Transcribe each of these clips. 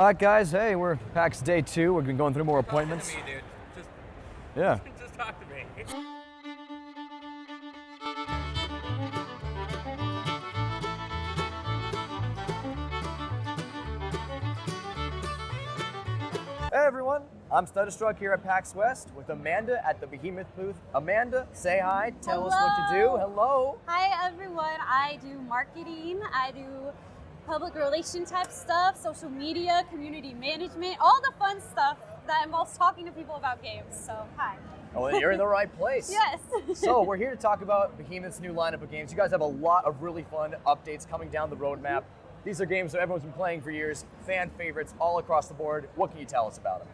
All right, guys. Hey, we're PAX day 2. We've been going through more appointments. Talk to me, dude. Yeah. Just talk to me. Hey, everyone. I'm Stutterstruck here at PAX West with Amanda at the Behemoth booth. Amanda, say hi. Tell us what you do. Hello. Hi, everyone. I do marketing. I do public relation type stuff, social media, community management, all the fun stuff that involves talking to people about games. So, hi. Oh, well, you're in the right place. Yes. So we're here to talk about Behemoth's new lineup of games. You guys have a lot of really fun updates coming down the roadmap. These are games that everyone's been playing for years, fan favorites all across the board. What can you tell us about them?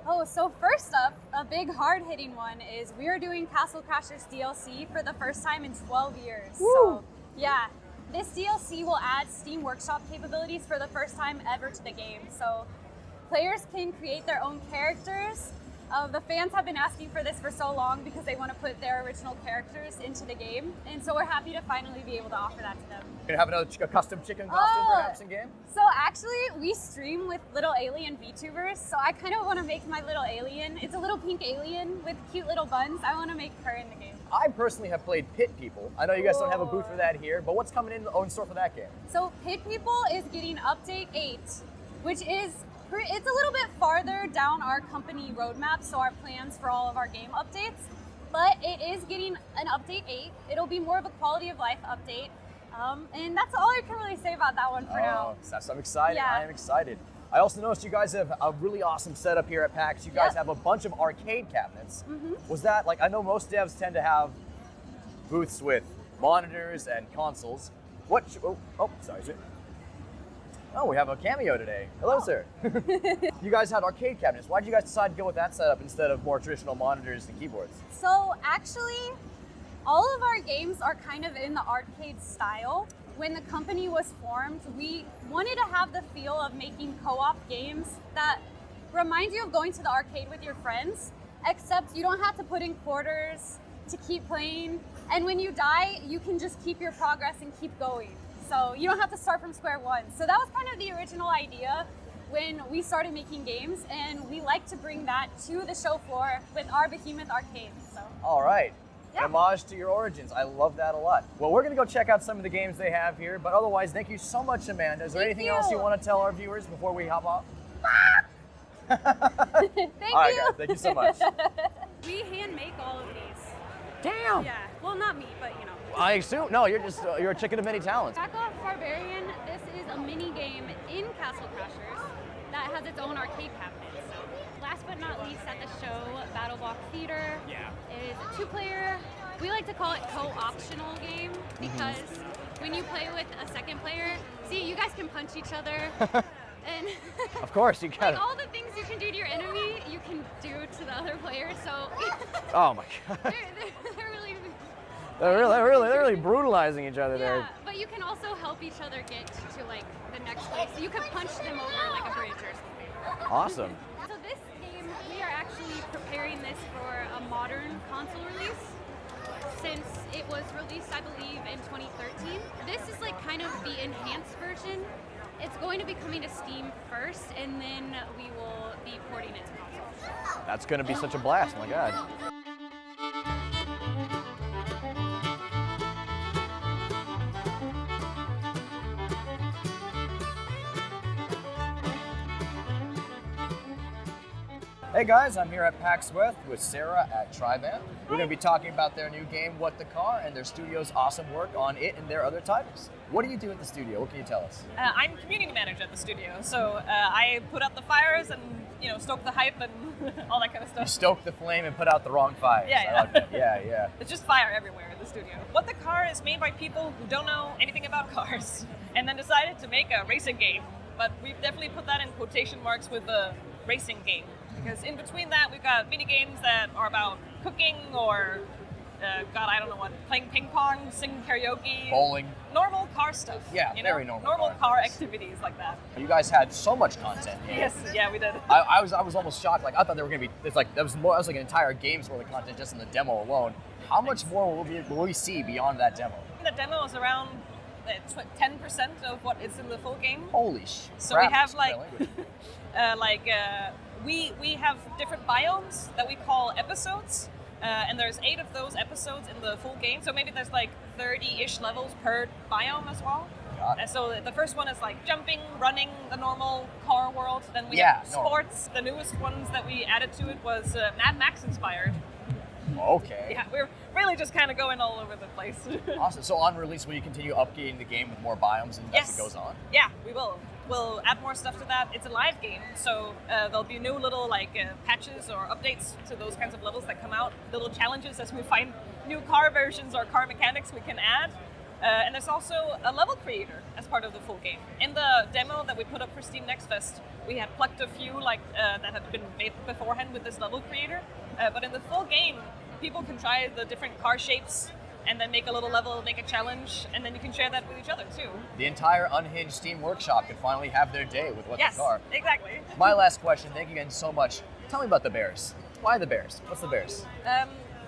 Oh, so first up, a big hard-hitting one is we are doing Castle Crashers DLC for the first time in 12 years. Woo. So, yeah, this DLC will add Steam Workshop capabilities for the first time ever to the game. So players can create their own characters. The fans have been asking for this for so long because they want to put their original characters into the game. And so we're happy to finally be able to offer that to them. You're gonna have a custom chicken costume perhaps in game? So actually, we stream with little alien VTubers, so I kind of want to make my little alien. It's a little pink alien with cute little buns. I want to make her in the game. I personally have played Pit People. I know you guys don't have a booth for that here, but what's coming in store for that game? So Pit People is getting update 8, which is it's a little bit farther down our company roadmap, so our plans for all of our game updates, but it is getting an update 8. It'll be more of a quality of life update. And that's all I can really say about that one for now. I'm excited. Yeah. I am excited. I also noticed you guys have a really awesome setup here at PAX. You guys have a bunch of arcade cabinets. Was that, like, I know most devs tend to have booths with monitors and consoles. Sorry. Oh, we have a cameo today. Hello, sir. You guys had arcade cabinets. Why did you guys decide to go with that setup instead of more traditional monitors and keyboards? So actually, all of our games are kind of in the arcade style. When the company was formed, we wanted to have the feel of making co-op games that remind you of going to the arcade with your friends, except you don't have to put in quarters to keep playing. And when you die, you can just keep your progress and keep going. So you don't have to start from square one. So that was kind of the original idea when we started making games, and we like to bring that to the show floor with our Behemoth arcade. So. All right. Yeah. Homage to your origins. I love that a lot. Well, we're going to go check out some of the games they have here, but otherwise, thank you so much, Amanda. Is there anything else you want to tell our viewers before we hop off? Thank you. All right, guys. Thank you so much. We hand make all of these. Damn. Yeah. Well, not me, but you know. I assume, no, you're a chicken of many talents. Tackle Barbarian, this is a mini game in Castle Crashers that has its own arcade cabinet. So, last but not least at the show, Battle Block Theater is a 2-player. We like to call it co-optional game because when you play with a second player, see, you guys can punch each other. And Of course, you got like all the things you can do to your enemy, you can do to the other player. So Oh my God. they're They're really brutalizing each other there. Yeah, but you can also help each other get to like the next place. So you could punch them over like a bridge or something. Awesome. So this game, we are actually preparing this for a modern console release since it was released, I believe, in 2013. This is like kind of the enhanced version. It's going to be coming to Steam first, and then we will be porting it to consoles. That's going to be such a blast, my God. Hey guys, I'm here at PAX West with Sarah at Triband. We're going to be talking about their new game, What the Car, and their studio's awesome work on it and their other titles. What do you do at the studio? What can you tell us? I'm community manager at the studio, so I put out the fires and stoke the hype and all that kind of You stuff. stoke the flame and put out the wrong fires. Yeah, I like that. Yeah. It's just fire everywhere in the studio. What the Car is made by people who don't know anything about cars, and then decided to make a racing game. But we've definitely put that in quotation marks with the racing game. Because in between that, we've got mini games that are about cooking or, I don't know what, playing ping pong, singing karaoke. Bowling. Normal car stuff. Yeah, very normal Normal car car things. activities like that. You guys had so much content. Yes, yeah, we did. I was almost shocked. Like I thought they were gonna be. It's like that was like an entire game's worth of content just in the demo alone. How much more will we see beyond that demo? The demo is around 10% of what is in the full game. Holy sh! So crap, we have excuse my language. we have different biomes that we call episodes, and there's 8 of those episodes in the full game. So maybe there's like 30-ish levels per biome as well. And so the first one is like jumping, running, the normal car world. Then we have sports. The newest ones that we added to it was Mad Max inspired. Okay. Yeah, we're really just kind of going all over the place. Awesome. So on release, will you continue updating the game with more biomes and as it goes on? Yeah, we will. We'll add more stuff to that. It's a live game, so there'll be new little patches or updates to those kinds of levels that come out. Little challenges as we find new car versions or car mechanics we can add. And there's also a level creator as part of the full game. In the demo that we put up for Steam Next Fest, we had plucked a few that had been made beforehand with this level creator. But in the full game, people can try the different car shapes and then make a little level, make a challenge, and then you can share that with each other too. The entire Unhinged Steam Workshop could finally have their day with what yes, they are. Exactly. My last question, thank you again so much. Tell me about the bears. Why the bears? What's the bears?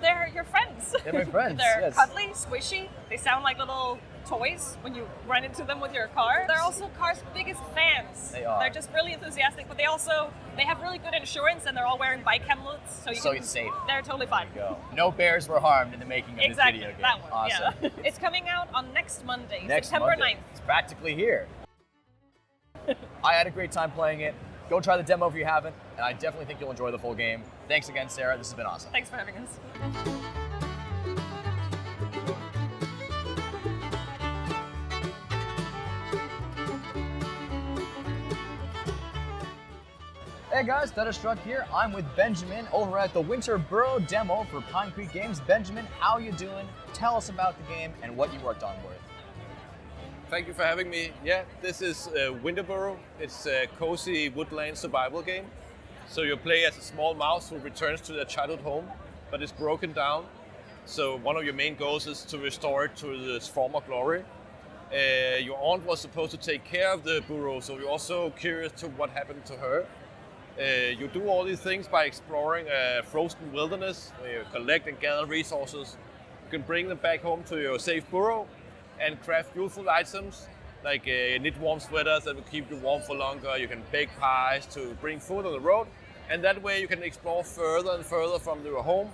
They're your friends. They're my friends. They're cuddly, squishy. They sound like little toys when you run into them with your car. They're also cars' biggest fans. They are. They're just really enthusiastic, but they have really good insurance and they're all wearing bike helmets, so it's safe. They're totally fine. There you go. No bears were harmed in the making of this video game. That one. Awesome. Yeah. It's coming out on next Monday, Next September Monday. 9th. It's practically here. I had a great time playing it. Go try the demo if you haven't, and I definitely think you'll enjoy the full game. Thanks again, Sarah. This has been awesome. Thanks for having us. Hey guys, Thunderstruck here. I'm with Benjamin over at the Winter Burrow demo for Pine Creek Games. Benjamin, how you doing? Tell us about the game and what you worked on with it. Thank you for having me. Yeah, this is Winter Burrow. It's a cozy woodland survival game. So you play as a small mouse who returns to their childhood home, but is broken down. So one of your main goals is to restore it to its former glory. Your aunt was supposed to take care of the burrow, so you're also curious to what happened to her. You do all these things by exploring a frozen wilderness, where you collect and gather resources. You can bring them back home to your safe burrow and craft useful items like knit warm sweaters that will keep you warm for longer. You can bake pies to bring food on the road, and that way you can explore further and further from your home,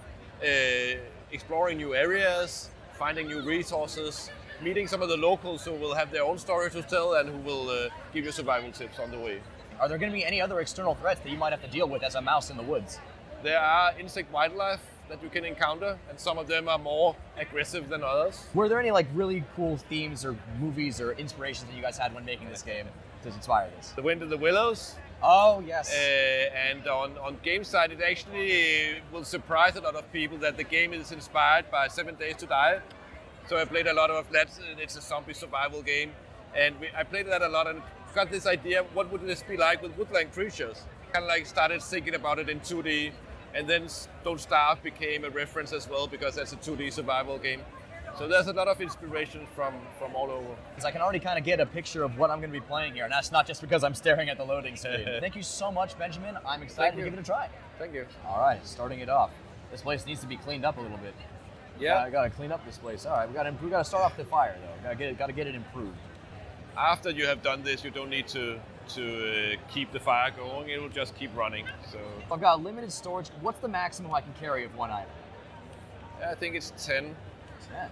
exploring new areas, finding new resources, meeting some of the locals who will have their own story to tell and who will give you survival tips on the way. Are there going to be any other external threats that you might have to deal with as a mouse in the woods? There are insect wildlife that you can encounter, and some of them are more aggressive than others. Were there any really cool themes or movies or inspirations that you guys had when making this game to inspire this? The Wind in the Willows. Oh, yes. And on game side, it actually will surprise a lot of people that the game is inspired by 7 Days to Die. So I played a lot of that. It's a zombie survival game. And I played that a lot and got this idea, what would this be like with woodland creatures? Kind of started thinking about it in 2D, and then Don't Starve became a reference as well because that's a 2D survival game. So there's a lot of inspiration from all over. Because I can already kind of get a picture of what I'm going to be playing here, and that's not just because I'm staring at the loading screen. Thank you so much, Benjamin. I'm excited to give it a try. Thank you. All right, starting it off. This place needs to be cleaned up a little bit. Yeah. I got to clean up this place. All right, we got to start off the fire though. Got to get it improved. After you have done this, you don't need to keep the fire going. It will just keep running. So I've got limited storage. What's the maximum I can carry of one item? I think it's 10. 10.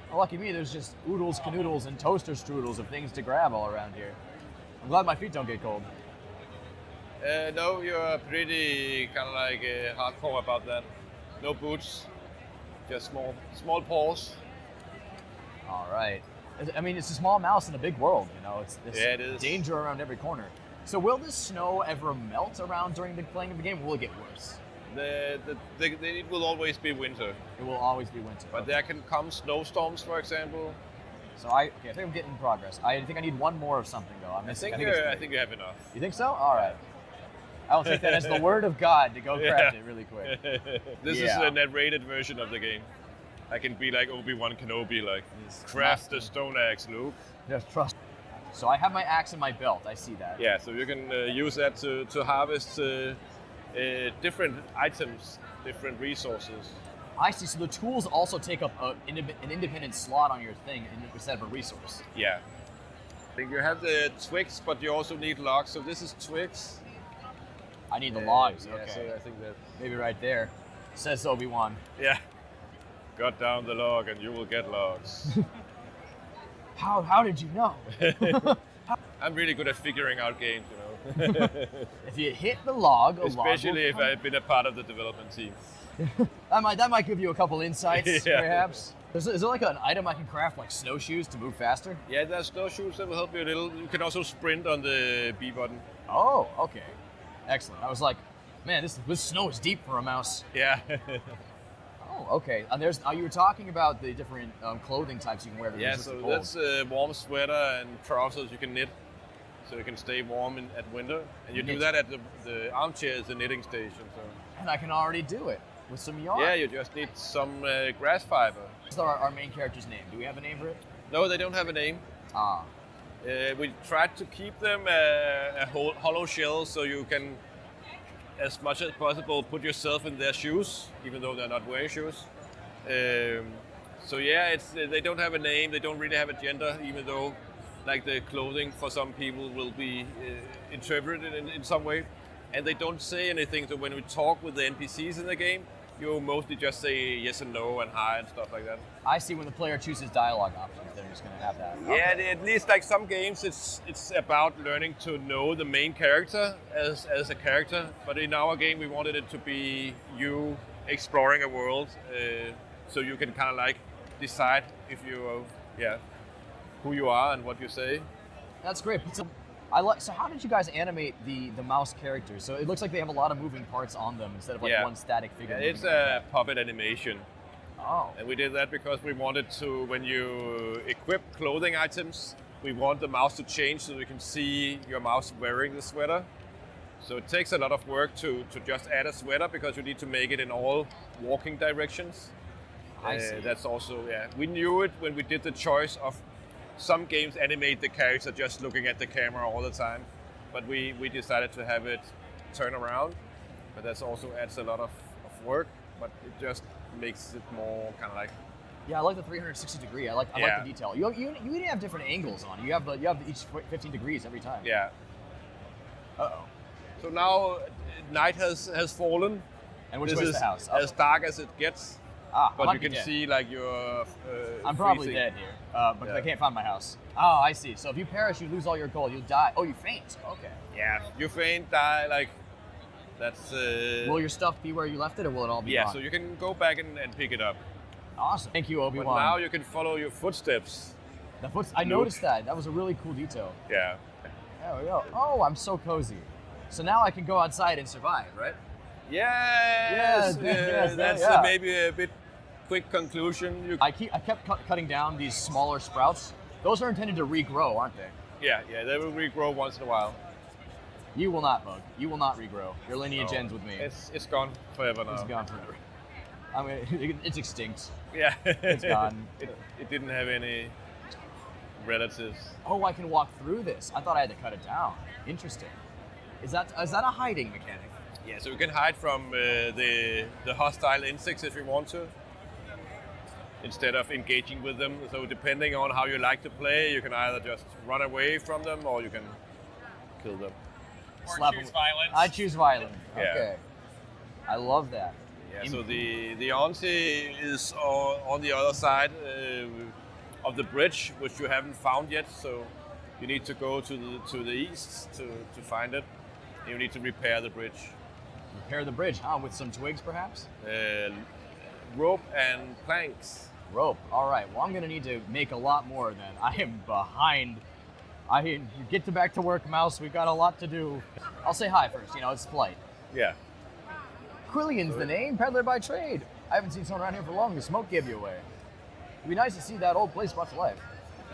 Well, lucky me, there's just oodles, canoodles, and toaster strudels of things to grab all around here. I'm glad my feet don't get cold. No, you're pretty kind of hardcore about that. No boots, just small paws. All right. I mean, it's a small mouse in a big world, you know. It is. Danger around every corner. So will the snow ever melt around during the playing of the game, or will it get worse? It will always be winter. It will always be winter. But there can come snowstorms, for example. So I think I'm getting progress. I think I need one more of something, though. I think you have enough. You think so? All right. I'll take that as the word of God to go craft it really quick. This is a narrated version of the game. I can be like Obi-Wan Kenobi, craft the stone axe, Luke. Yes, trust. So I have my axe in my belt. I see that. Yeah, so you can use that to harvest different items, different resources. I see. So the tools also take up an independent slot on your thing instead of a resource. Yeah. I think you have the twigs, but you also need logs. So this is twigs. I need the logs. Yeah, Okay. so I think that. Maybe right there. Says Obi-Wan. Yeah. Cut down the log and you will get logs. How did you know? I'm really good at figuring out games, you know. If you hit the log, Especially if I've been a part of the development team. that might give you a couple insights, Yeah. perhaps. Is there like an item I can craft, like snowshoes, to move faster? Yeah, there's snowshoes that will help you a little. You can also sprint on the B button. Oh, okay. Excellent. I was like, man, this snow is deep for a mouse. Yeah. Oh, okay. And you were talking about the different clothing types you can wear. Yeah, so that's a warm sweater and trousers you can knit, so you can stay warm at winter. And you do Knit. that at the armchair is the knitting station. So And I can already do it with some yarn. yeah, you just need some grass fiber. What's our main character's name? Do we have a name for it? No, they don't have a name. Ah. We tried to keep them a hollow shell so you can, as much as possible, put yourself in their shoes, even though they're not wearing shoes. So yeah, they don't have a name, they don't really have a gender, even though like the clothing for some people will be interpreted in some way. And they don't say anything, so when we talk with the NPCs in the game, you mostly just say yes and no and hi and stuff like that. I see when the player chooses dialogue options, they're just going to have that. Yeah, at least like some games, it's about learning to know the main character as a character. But in our game, we wanted it to be you exploring a world, so you can kind of like decide if you, who you are and what you say. That's great. So how did you guys animate the mouse characters? So it looks like they have a lot of moving parts on them instead of like one static figure. Yeah, it's a puppet animation. Oh. And we did that because we wanted to, when you equip clothing items, we want the mouse to change so you can see your mouse wearing the sweater. So it takes a lot of work to just add a sweater because you need to make it in all walking directions. I see. That's also, we knew it when we did the choice of some games animate the character just looking at the camera all the time. But we decided to have it turn around. But that also adds a lot of work, but it just makes it more kind of like. Yeah, I like the 360 degree. I like the detail. You even have different angles on it. You have each 15 degrees every time. Yeah. Uh-oh. So now night has fallen. And which this way's is the house? as dark as it gets. But you can see like you're I'm probably freezing. dead here, but I can't find my house. Oh, I see. So if you perish, you lose all your gold. You'll die. Oh, you faint. Okay. Yeah, you faint, die, like that's. Will your stuff be where you left it, or will it all be gone? So you can go back and pick it up. Awesome. Thank you, Obi-Wan. But now you can follow your footsteps. I noticed that. That was a really cool detail. Yeah. There we go. Oh, I'm so cozy. So now I can go outside and survive, right? Yes. Yes, that's yeah. maybe a bit quick conclusion. I kept cutting down these smaller sprouts. Those are intended to regrow, aren't they? Yeah, they will regrow once in a while. You will not, Bug. You will not regrow. Your lineage ends with me. It's gone forever now. It's gone forever. I mean, it's extinct. Yeah. It's gone. It didn't have any relatives. Oh, I can walk through this. I thought I had to cut it down. Interesting. Is that a hiding mechanic? Yeah, so you can hide from the hostile insects if you want to, instead of engaging with them. So depending on how you like to play, you can either just run away from them or you can kill them. Or choose violence. I choose violence. Yeah. Okay. I love that. Yeah, so the auntie is on the other side of the bridge, which you haven't found yet. So you need to go to the east to find it. You need to repair the bridge. Repair the bridge, huh? With some twigs, perhaps? Rope and planks. Rope. All right. Well, I'm going to need to make a lot more then. I am behind. You get back to work, Mouse. We've got a lot to do. I'll say hi first. It's polite. Yeah. Quillian's the name, peddler by trade. I haven't seen someone around here for long. The smoke gave you away. It'd be nice to see that old place brought to life.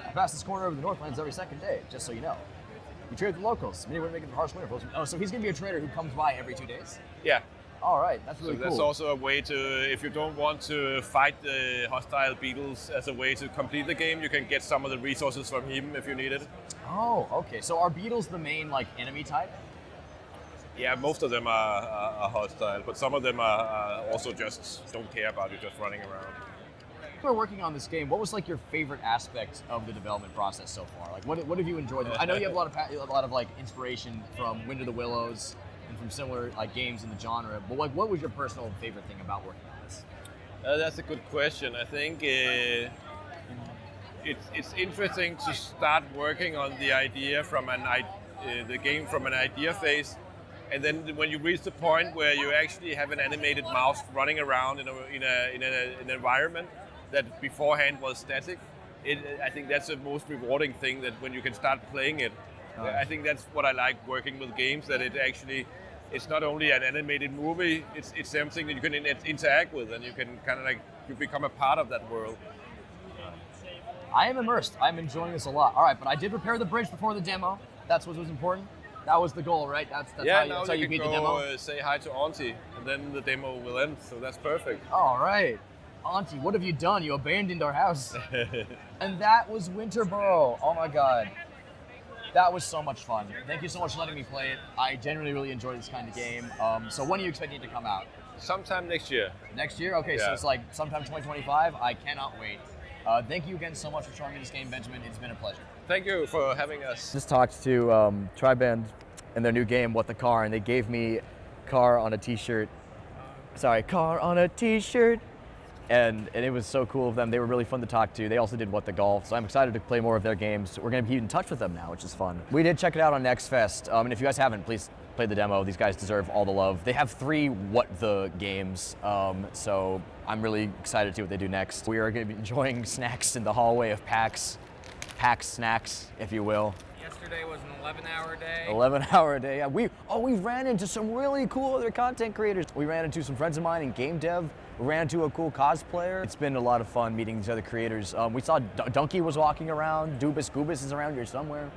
I pass this corner over the Northlands every second day, just so you know. You trade with the locals. Many wouldn't make it for harsh winter. Oh, so he's going to be a trader who comes by every 2 days? Yeah. All right, that's really So cool. that's also a way to, if you don't want to fight the hostile beetles as a way to complete the game, you can get some of the resources from him if you need it. Oh, okay. So are beetles the main enemy type? Yeah, most of them are hostile, but some of them are also just don't care about you just running around. We're working on this game. What was like your favorite aspect of the development process so far? Like, what have you enjoyed? I know you have a lot of like inspiration from Wind of the Willows and from similar like games in the genre. But like, what was your personal favorite thing about working on this? That's a good question. I think it's interesting to start working on the idea from the game from an idea phase, and then when you reach the point where you actually have an animated mouse running around in an environment that beforehand was static, I think that's the most rewarding thing, that when you can start playing it. I think that's what I like working with games, that it's not only an animated movie, it's something that you can interact with, and you can kind of like, you become a part of that world. I am immersed. I'm enjoying this a lot. All right, but I did repair the bridge before the demo. That's what was important. That was the goal, right? That's how you beat the demo. Say hi to Auntie, and then the demo will end. So that's perfect. All right. Auntie, what have you done? You abandoned our house. And that was Winter Burrow. Oh my God. That was so much fun. Thank you so much for letting me play it. I genuinely really enjoy this kind of game. So when are you expecting it to come out? Sometime next year. Next year? Okay, yeah. So it's like sometime 2025. I cannot wait. Thank you again so much for showing me this game, Benjamin. It's been a pleasure. Thank you for having us. Just talked to Triband and their new game, What the Car, and they gave me car on a t-shirt. Car on a t-shirt. And it was so cool of them. They were really fun to talk to. They also did What the Golf, so I'm excited to play more of their games. We're going to be in touch with them now, which is fun. We did check it out on Next Fest, and if you guys haven't, please play the demo. These guys deserve all the love. They have 3 What the games, so I'm really excited to see what they do next. We are going to be enjoying snacks in the hallway of PAX. PAX snacks, if you will. Yesterday was an 11-hour day. 11-hour day. Yeah, we ran into some really cool other content creators. We ran into some friends of mine in game dev. We ran into a cool cosplayer. It's been a lot of fun meeting these other creators. We saw Donkey was walking around. Dubus Goobus is around here somewhere.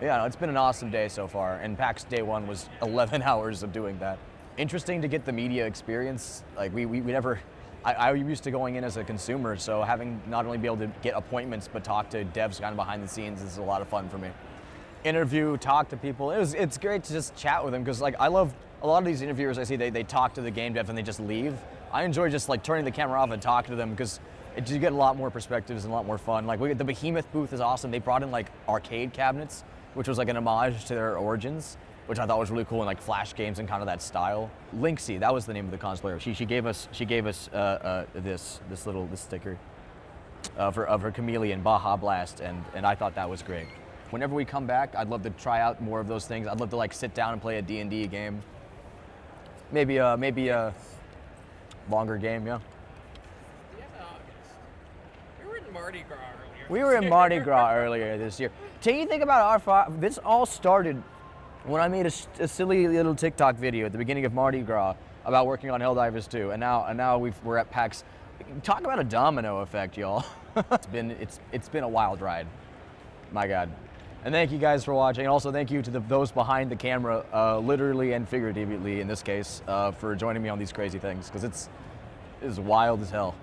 Yeah, it's been an awesome day so far. And PAX day 1 was 11 hours of doing that. Interesting to get the media experience. Like we never. I used to going in as a consumer, so having not only be able to get appointments but talk to devs kind of behind the scenes is a lot of fun for me. Interview, talk to people. It's great to just chat with them, because like I love a lot of these interviewers I see, they talk to the game dev and they just leave. I enjoy just like turning the camera off and talking to them, because you get a lot more perspectives and a lot more fun. Like the Behemoth booth is awesome. They brought in like arcade cabinets, which was like an homage to their origins, which I thought was really cool, in like Flash games and kind of that style. Linksy, that was the name of the cosplayer. She gave us this sticker of her chameleon, Baja Blast, and I thought that was great. Whenever we come back, I'd love to try out more of those things. I'd love to like sit down and play a D&D game. Maybe a longer game, yeah. We were in Mardi Gras earlier. We were in Mardi Gras earlier this year. Can you think about this all started when I made a silly little TikTok video at the beginning of Mardi Gras about working on Helldivers 2, and now we're at PAX. Talk about a domino effect, y'all. It's been a wild ride. My God. And thank you guys for watching. And also thank you to those behind the camera, literally and figuratively in this case, for joining me on these crazy things, because it's wild as hell.